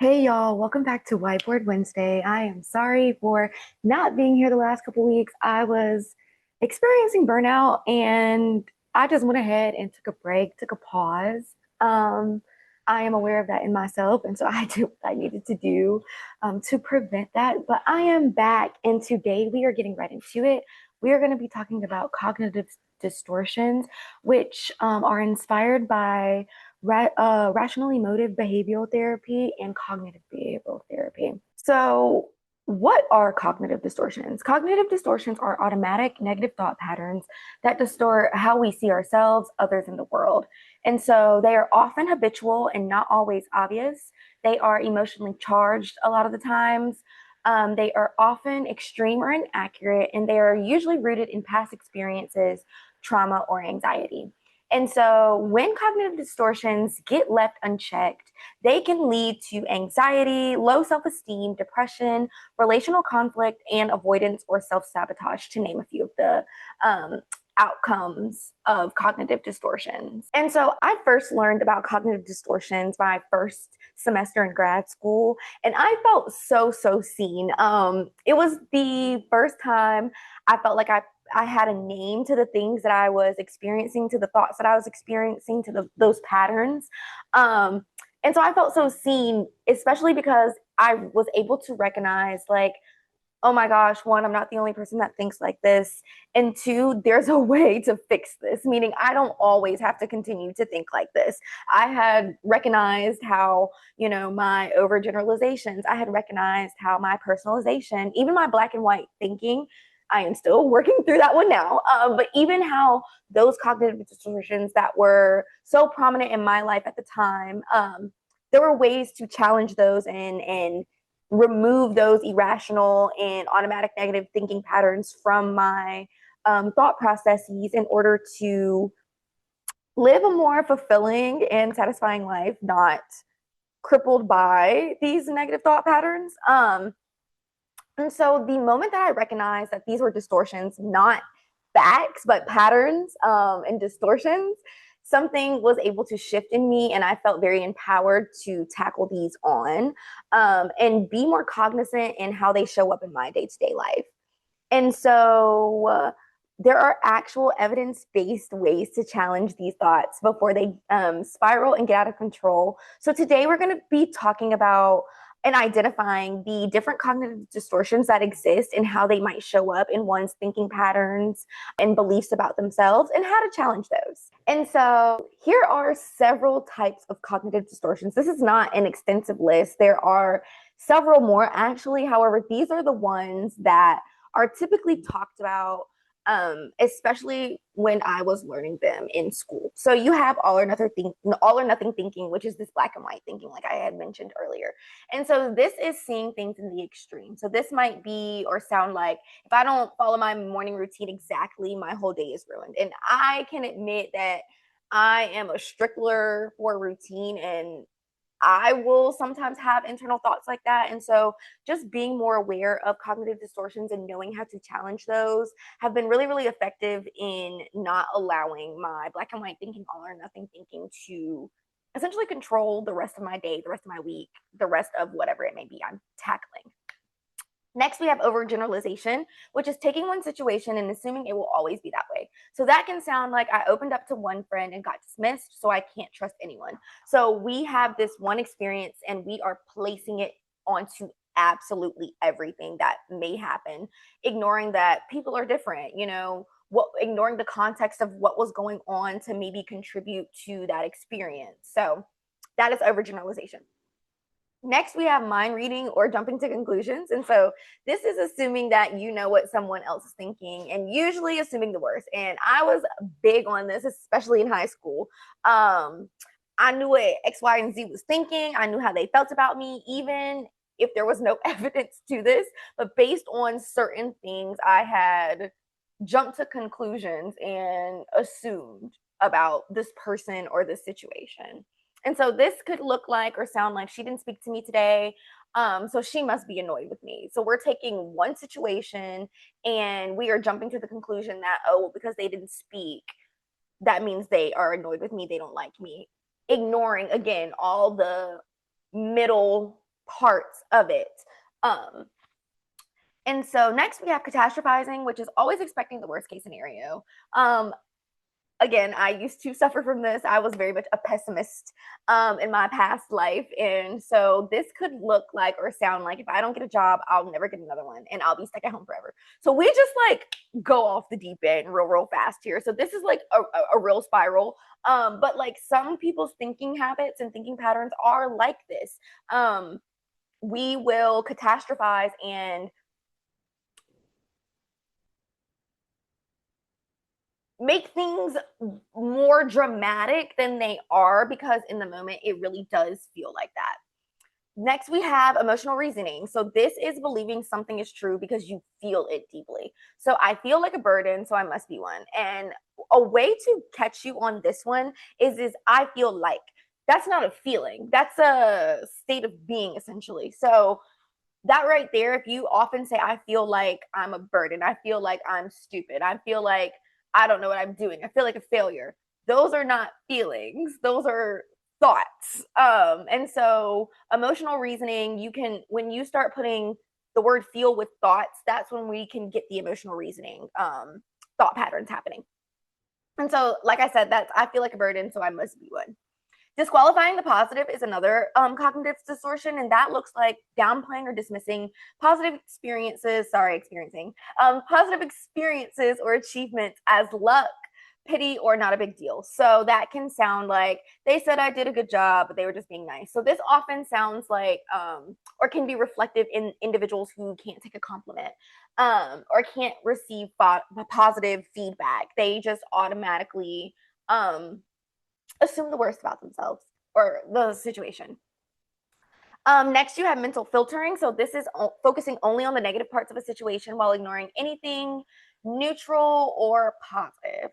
Hey y'all, welcome back to Whiteboard Wednesday. I am sorry for not being here the last couple weeks. I was experiencing burnout and I just went ahead and took a break, took a pause. Um, I am aware of that in myself, and so I did what I needed to do to prevent that. But I am back, and today we are getting right into it. We are going to be talking about cognitive distortions, which are inspired by rational emotive behavioral therapy and cognitive behavioral therapy. So, what are cognitive distortions? Cognitive distortions are automatic negative thought patterns that distort how we see ourselves, others, in the world. And so they are often habitual and not always obvious. They are emotionally charged a lot of the times. They are often extreme or inaccurate, and they are usually rooted in past experiences, trauma, or anxiety. And so when cognitive distortions get left unchecked, they can lead to anxiety, low self esteem, depression, relational conflict, and avoidance or self sabotage, to name a few of the um, outcomes of cognitive distortions. And so I first learned about cognitive distortions my first semester in grad school, and I felt so seen. It was the first time I felt like I had a name to the things that I was experiencing, to the thoughts that I was experiencing, to those patterns. Um, and so I felt so seen, especially because I was able to recognize, like, oh my gosh, one, I'm not the only person that thinks like this. And two, there's a way to fix this, meaning I don't always have to continue to think like this. I had recognized how, my overgeneralizations, I had recognized how my personalization, even my black and white thinking, I am still working through that one now. But even how those cognitive distortions that were so prominent in my life at the time, there were ways to challenge those and remove those irrational and automatic negative thinking patterns from my thought processes in order to live a more fulfilling and satisfying life, not crippled by these negative thought patterns. And so the moment that I recognized that these were distortions, not facts, but patterns and distortions, something was able to shift in me, and I felt very empowered to tackle these on and be more cognizant in how they show up in my day to day life. And so there are actual evidence based ways to challenge these thoughts before they spiral and get out of control. So today we're going to be talking about and identifying the different cognitive distortions that exist and how they might show up in one's thinking patterns and beliefs about themselves and how to challenge those. And so here are several types of cognitive distortions. This is not an extensive list. There are several more actually. However, these are the ones that are typically talked about, especially when I was learning them in school. So you have all or nothing thinking, which is this black and white thinking, like I had mentioned earlier. And so this is seeing things in the extreme. So this might be or sound like, if I don't follow my morning routine exactly, my whole day is ruined. And I can admit that I am a stickler for routine, and I will sometimes have internal thoughts like that. And so just being more aware of cognitive distortions and knowing how to challenge those have been really effective in not allowing my black and white thinking, all or nothing thinking to essentially control the rest of my day, the rest of my week, the rest of whatever it may be I'm tackling. Next, we have overgeneralization, which is taking one situation and assuming it will always be that way. So that can sound like I opened up to one friend and got dismissed, so I can't trust anyone. So we have this one experience and we are placing it onto absolutely everything that may happen, ignoring that people are different, ignoring the context of what was going on to maybe contribute to that experience. So that is overgeneralization. Next, we have mind reading or jumping to conclusions. And so this is assuming that you know what someone else is thinking and usually assuming the worst. And I was big on this, especially in high school. I knew what X, Y, and Z was thinking. I knew how they felt about me, even if there was no evidence to this. But based on certain things, I had jumped to conclusions and assumed about this person or this situation. And so this could look like or sound like she didn't speak to me today. So she must be annoyed with me. So we're taking one situation and we are jumping to the conclusion that, oh, well, because they didn't speak, that means they are annoyed with me. They don't like me. Ignoring, again, all the middle parts of it. And so next we have catastrophizing, which is always expecting the worst case scenario. Again, I used to suffer from this. I was very much a pessimist in my past life. And so this could look like or sound like, if I don't get a job, I'll never get another one and I'll be stuck at home forever. So we just like go off the deep end real fast here. So this is like a real spiral. But like some people's thinking habits and thinking patterns are like this. We will catastrophize and make things more dramatic than they are, because in the moment it really does feel like that. Next, we have emotional reasoning. So this is believing something is true because you feel it deeply. So I feel like a burden, so I must be one. And a way to catch you on this one is I feel like. That's not a feeling. That's a state of being, essentially. So that right there, if you often say, I feel like I'm a burden, I feel like I'm stupid, I feel like I don't know what I'm doing, I feel like a failure, those are not feelings, those are thoughts. And so emotional reasoning, you can, when you start putting the word feel with thoughts, that's when we can get the emotional reasoning thought patterns happening. And so, like I said, that's I feel like a burden, so I must be one. Disqualifying the positive is another cognitive distortion, and that looks like downplaying or dismissing positive experiencing positive experiences or achievements as luck, pity, or not a big deal. So that can sound like they said I did a good job, but they were just being nice. So this often sounds like, or can be reflective in individuals who can't take a compliment or can't receive positive feedback. They just automatically assume the worst about themselves or the situation. Next, you have mental filtering. So this is focusing only on the negative parts of a situation while ignoring anything neutral or positive.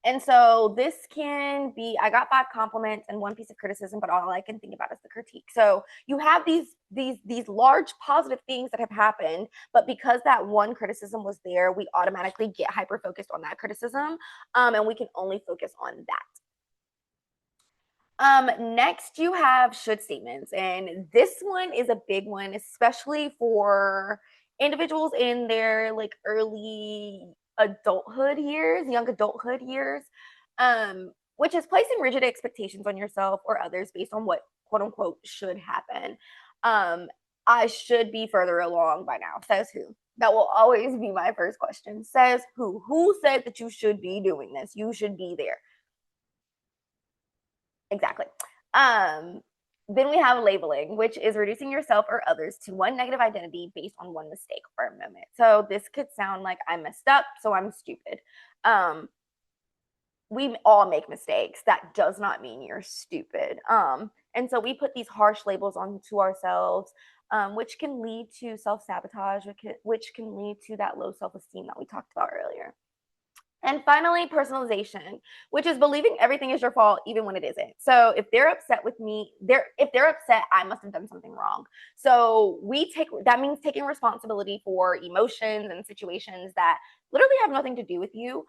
And so this can be, I got 5 compliments and 1 piece of criticism, but all I can think about is the critique. So you have these large positive things that have happened, but because that one criticism was there, we automatically get hyper focused on that criticism, and we can only focus on that. Next you have should statements, and this one is a big one, especially for individuals in their like early adulthood years, young adulthood years, which is placing rigid expectations on yourself or others based on what quote unquote should happen. I should be further along by now. Says who? That will always be my first question. Says who? Who said that you should be doing this? You should be there. Exactly. Then we have labeling, which is reducing yourself or others to one negative identity based on one mistake or a moment. So this could sound like I messed up, so I'm stupid. We all make mistakes. That does not mean you're stupid. And so we put these harsh labels onto ourselves, which can lead to self-sabotage, which can lead to that low self-esteem that we talked about earlier. And finally, personalization, which is believing everything is your fault, even when it isn't. So if they're upset with me, if they're upset, I must have done something wrong. So that means taking responsibility for emotions and situations that literally have nothing to do with you.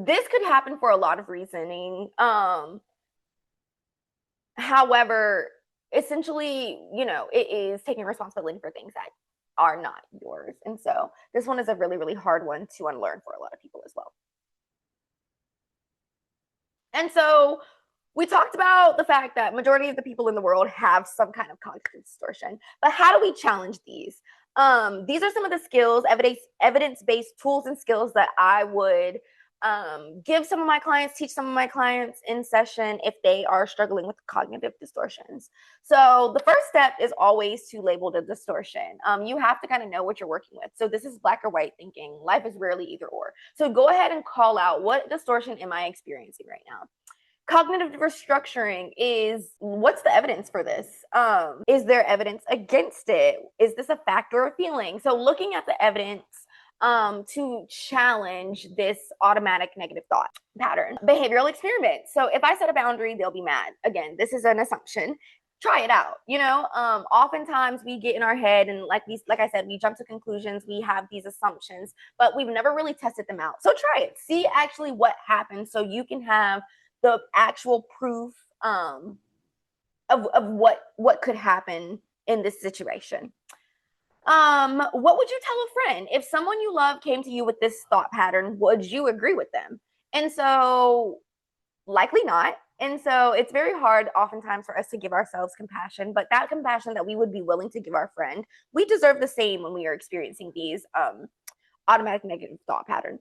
This could happen for a lot of reasoning. However, essentially, it is taking responsibility for things that are not yours. And so this one is a really, really hard one to unlearn for a lot of people as well. And so we talked about the fact that majority of the people in the world have some kind of cognitive distortion, but how do we challenge these? These are some of the skills, evidence-based tools and skills that I would give some of my clients, teach some of my clients in session if they are struggling with cognitive distortions. So the first step is always to label the distortion. You have to kind of know what you're working with. So this is black or white thinking. Life is rarely either or. So go ahead and call out, what distortion am I experiencing right now? Cognitive restructuring is, what's the evidence for this? Is there evidence against it? Is this a fact or a feeling? So looking at the evidence to challenge this automatic negative thought pattern. Behavioral experiment. So if I set a boundary, they'll be mad. Again, this is an assumption. Try it out. Oftentimes we get in our head and like I said, we jump to conclusions. We have these assumptions, but we've never really tested them out. So try it. See actually what happens so you can have the actual proof of what could happen in this situation. What would you tell a friend if someone you love came to you with this thought pattern? Would you agree with them? And so likely not. And so it's very hard oftentimes for us to give ourselves compassion, but that compassion that we would be willing to give our friend, we deserve the same when we are experiencing these automatic negative thought patterns.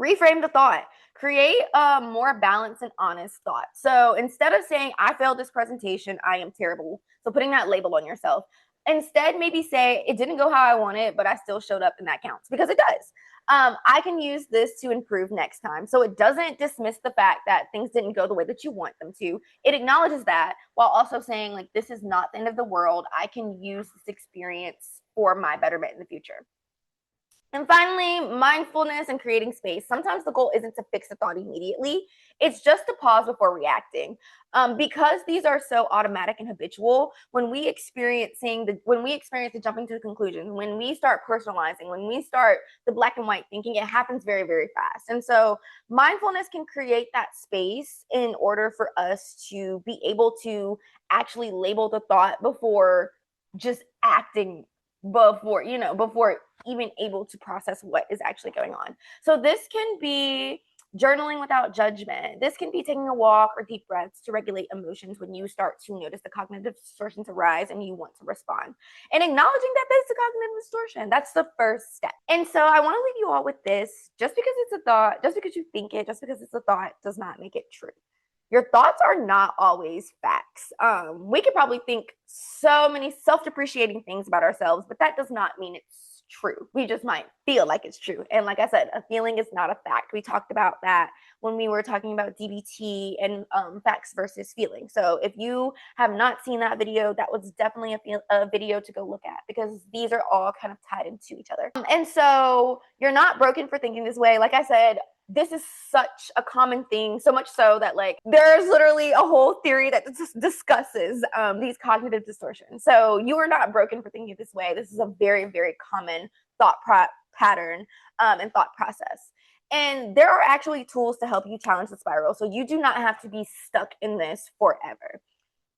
Reframe the thought. Create a more balanced and honest thought. So instead of saying, I failed this presentation, I am terrible. So putting that label on yourself. Instead, maybe say, it didn't go how I wanted, but I still showed up and that counts, because it does. I can use this to improve next time. So it doesn't dismiss the fact that things didn't go the way that you want them to. It acknowledges that while also saying, like, this is not the end of the world. I can use this experience for my betterment in the future. And finally, mindfulness and creating space. Sometimes the goal isn't to fix the thought immediately. It's just to pause before reacting. Because these are so automatic and habitual, when we experience the jumping to the conclusions, when we start personalizing, when we start the black and white thinking, it happens very, very fast. And so mindfulness can create that space in order for us to be able to actually label the thought before just acting, before even able to process what is actually going on. So this can be journaling without judgment. This can be taking a walk or deep breaths to regulate emotions when you start to notice the cognitive distortions arise and you want to respond. And acknowledging that there's a cognitive distortion, that's the first step. And so I want to leave you all with this. Just because it's a thought, just because you think it, just because it's a thought does not make it true. Your thoughts are not always facts. We could probably think so many self-depreciating things about ourselves, but that does not mean it's true. We just might feel like it's true. And like I said, a feeling is not a fact. We talked about that when we were talking about DBT and facts versus feeling. So if you have not seen that video, that was definitely a video to go look at, because these are all kind of tied into each other. And so you're not broken for thinking this way. Like I said, this is such a common thing, so much so that, like, there's literally a whole theory that discusses these cognitive distortions. So you are not broken for thinking this way. This is a very, very common thought pattern and thought process. And there are actually tools to help you challenge the spiral. So you do not have to be stuck in this forever.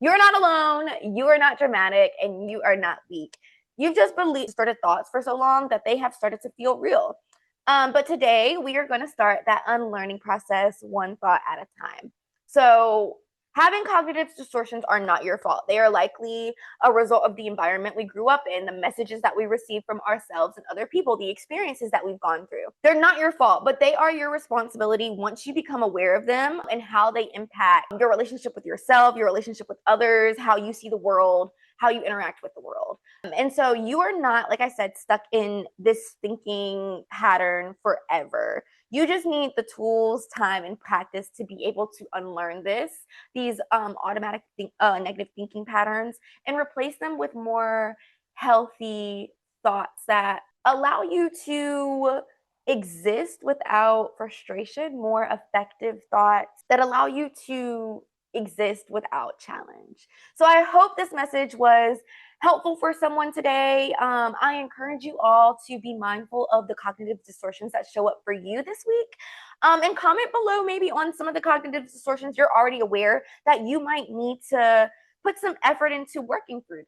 You're not alone. You are not dramatic, and you are not weak. You've just believed distorted thoughts for so long that they have started to feel real. But today we are going to start that unlearning process one thought at a time. So having cognitive distortions are not your fault. They are likely a result of the environment we grew up in, the messages that we receive from ourselves and other people, the experiences that we've gone through. They're not your fault, but they are your responsibility once you become aware of them and how they impact your relationship with yourself, your relationship with others, how you see the world, how you interact with the world. And so you are not, like I said, stuck in this thinking pattern forever. You just need the tools, time, and practice to be able to unlearn these automatic negative thinking patterns, and replace them with more healthy thoughts that allow you to exist without frustration, more effective thoughts that allow you to exist without challenge. So I hope this message was helpful for someone today. I encourage you all to be mindful of the cognitive distortions that show up for you this week. And comment below maybe on some of the cognitive distortions you're already aware that you might need to put some effort into working through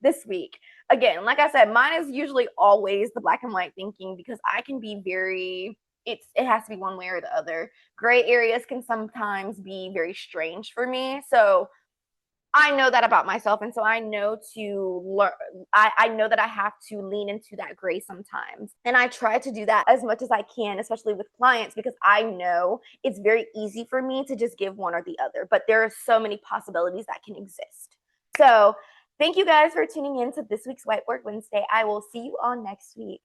this week. Again, like I said, mine is usually always the black and white thinking, because I can be very, it has to be one way or the other. Gray areas can sometimes be very strange for me. So I know that about myself. And so I know to learn, I know that I have to lean into that gray sometimes. And I try to do that as much as I can, especially with clients, because I know it's very easy for me to just give one or the other, but there are so many possibilities that can exist. So thank you guys for tuning in to this week's Whiteboard Wednesday. I will see you all next week.